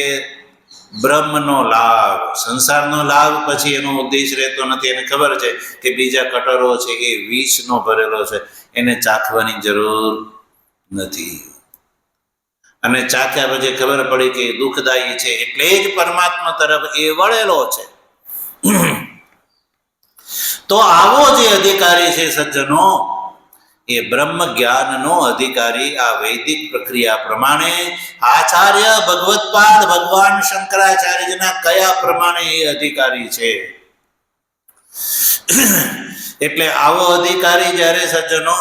બ્રહ્મનો લાભ. સંસારનો લાભ પછી એનો ઉદ્દેશ રહેતો નથી. એને ખબર છે કે બીજા કટરો છે એ વિષનો ભરેલો છે, એને ચાખવાની જરૂર નથી. અને ચાખ્યા પછી ખબર પડી કે દુઃખદાયી છે, એટલે જ પરમાત્મા તરફ એ વળેલો છે. તો આવો જે અધિકારી છે સજ્જનો, એ બ્રહ્મ જ્ઞાનનો અધિકારી આ વૈદિક પ્રક્રિયા પ્રમાણે આચાર્ય ભગવત્પાદ ભગવાન શંકરાચાર્યના કયા પ્રમાણે એ અધિકારી છે. એટલે આવો અધિકારી જ્યારે સજ્જનો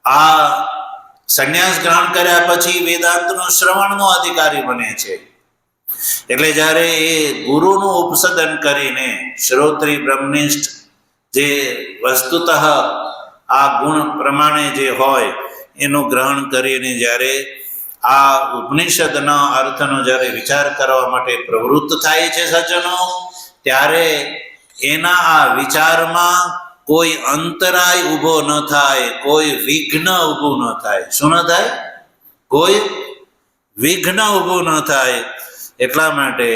આ સંન્યાસ ગ્રહણ કર્યા પછી વેદાંતનો શ્રવણનો અધિકારી બને છે. એટલે જ્યારે એ ગુરુનું ઉપસદન કરીને શ્રોત્રી બ્રહ્મનિષ્ઠ જે વસ્તુતઃ આ ગુણ પ્રમાણે જે હોય એનું ગ્રહણ કરીને જ્યારે આ ઉપનિષદના અર્થનો જ્યારે વિચાર કરવા માટે પ્રવૃત્ત થાય છે સજ્જનો, ત્યારે એના આ વિચારમાં કોઈ અંતરાય ઊભો ન થાય, કોઈ વિઘ્ન ઊભું ન થાય. શું ન થાય? કોઈ વિઘ્ન ઊભું ન થાય. એટલા માટે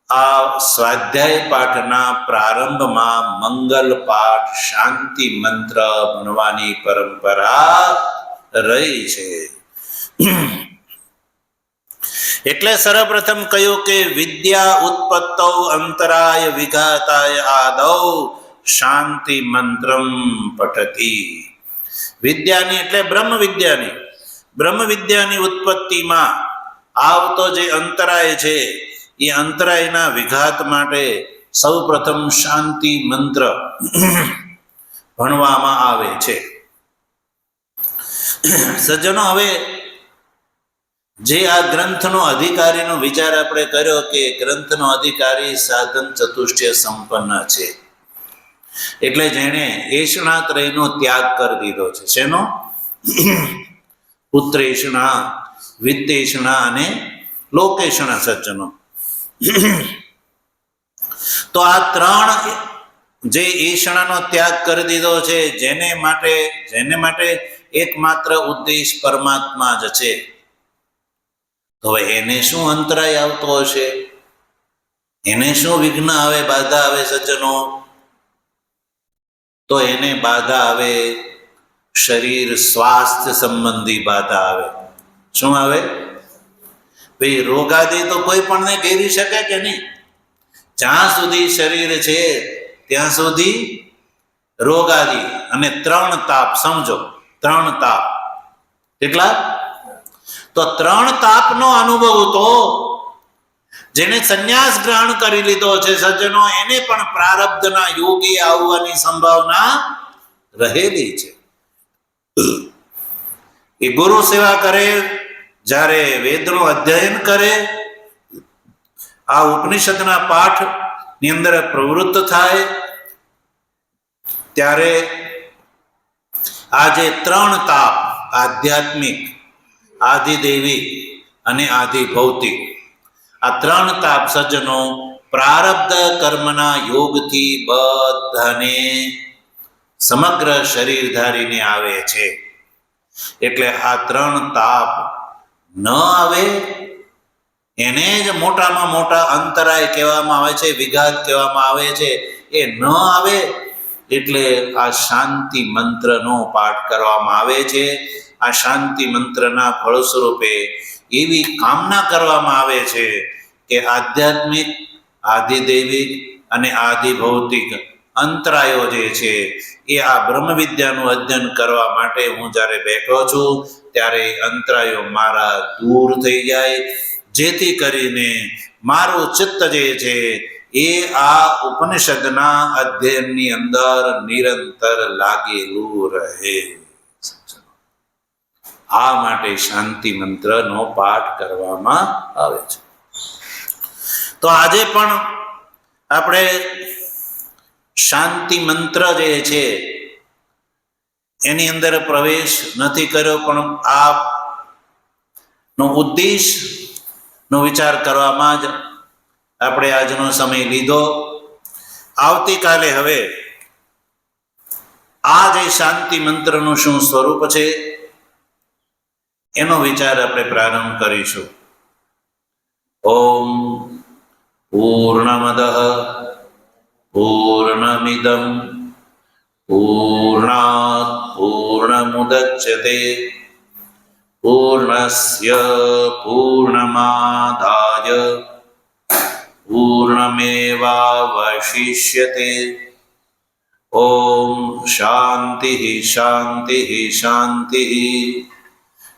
આ સ્વાધ્યાય પાઠના પ્રારંભમાં મંગલ પાઠ, શાંતિ મંત્ર ભણવાની પરંપરા રહી છે. એટલે સર્વપ્રથમ કહ્યું કે વિદ્યા ઉત્પત્તૌ અંતરાય વિઘાતાય આદૌ શાંતિ મંત્રમ પઠતી. વિદ્યાની એટલે બ્રહ્મ વિદ્યાની ઉત્પત્તિમાં આવતો જે અંતરાય છે, એ અંતરાયના વિઘાત માટે સૌ પ્રથમ શાંતિ મંત્ર ભણવામાં આવે છે. સજ્જનો, હવે જે આ ગ્રંથનો અધિકારીનો વિચાર આપણે કર્યો કે ગ્રંથનો અધિકારી સાધન ચતુષ્ટય સંપન્ન છે. એટલે જેણે એષણાત્રયનો ત્યાગ કરી દીધો છે. શેનો? પુત્રેષણા, વિત્તેષણા અને લોકેષણા. સજ્જનો, તો આ ત્રણ જે એષણાનો ત્યાગ કરી દીધો છે, જેને માટે એકમાત્ર ઉદ્દેશ પરમાત્મા જ છે. તો હવે એને શું અંતરાય આવતો હશે? એને શું વિઘ્ન આવે, બાધા આવે સજ્જનો? તો એને બાધા આવે શરીર સ્વાસ્થ્ય સંબંધી બાધા આવે. શું આવે ભાઈ? રોગાદી તો કોઈ પણને ઘેરી શકે કે નહીં? જ્યાં સુધી શરીર છે ત્યાં સુધી રોગાદી. અને 3 તાપ સમજો, 3 તાપ. કેટલા? તો 3 તાપનો અનુભવ તો જેને સંન્યાસ ગ્રહણ કરી લીધો છે સજ્જનો, એને પણ પ્રારબ્ધના યોગી આવવાની સંભાવના રહેલી છે. એ ગુરુ સેવા કરે, જ્યારે વેદનું અધ્યયન કરે, આ ઉપનિષદના પાઠની અંદર પ્રવૃત્ત થાય, ત્યારે આ જે 3 તાપ, આધ્યાત્મિક, આધિદૈવિક અને આધિભૌતિક, આ 3 તાપ સજ્જનો પ્રારબ્ધ કર્મના યોગથી બધાને સમગ્ર શરીરધારીને આવે છે. એટલે આ 3 તાપ ન આવે એને જ મોટામાં મોટા અંતરાય કહેવામાં આવે છે, વિઘાત કહેવામાં આવે છે. એ ન આવે એટલે આ શાંતિ મંત્રનો પાઠ કરવામાં આવે છે. આ શાંતિ મંત્રના ફળ સ્વરૂપે એવી કામના કરવામાં આવે છે કે આધ્યાત્મિક, આધિદૈવિક અને આધિભૌતિક અંતરાયો જે છે એ આ બ્રહ્મ વિદ્યાનું અધ્યયન કરવા માટે હું જ્યારે બેઠો છું ત્યારે અંતરાયો મારા દૂર થઈ જાય, જેથી કરીને મારું ચિત્ત જે છે એ આ ઉપનિષદના અધ્યયનની અંદર નિરંતર લાગેલું રહે. આ માટે શાંતિ મંત્રનો પાઠ કરવામાં આવે છે. તો આજે પણ આપણે શાંતિ મંત્ર જે છે એની અંદર પ્રવેશ નથી કર્યો, પણ આપનો ઉદ્દેશનો વિચાર કરવામાં જ આપણે આજનો સમય લીધો. આવતીકાલે હવે આ જે શાંતિ મંત્રનું શું સ્વરૂપ છે એનો વિચાર આપણે પ્રારંભ કરીશું. ઓમ પૂર્ણમદઃ પૂર્ણમિદં પૂર્ણાત પૂર્ણમુદચ્યતે પૂર્ણસ્ય પૂર્ણમાદાય પૂર્ણમેવાવશિષ્યતે. ઓમ શાંતિ શાંતિ શાંતિ.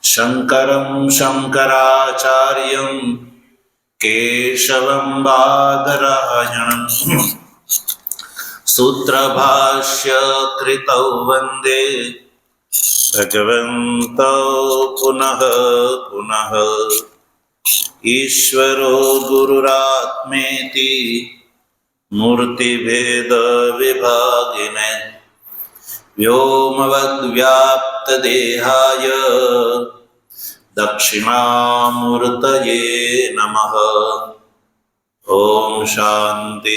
શંકરં શંકરાચાર્યં કેશવં બાદરાયણં સૂત્રભાષ્ય કૃતૌ વંદે ભગવन्तौ પુનઃ પુનઃ. ઈશ્વરો ગુરુરાત્મેતિ મૂર્તિભેદ વિભાગિને વ્યોમવદ્વ્યાપ્તદેહાય દક્ષિણામૂર્તયે નમઃ. ઓમ શાંતિ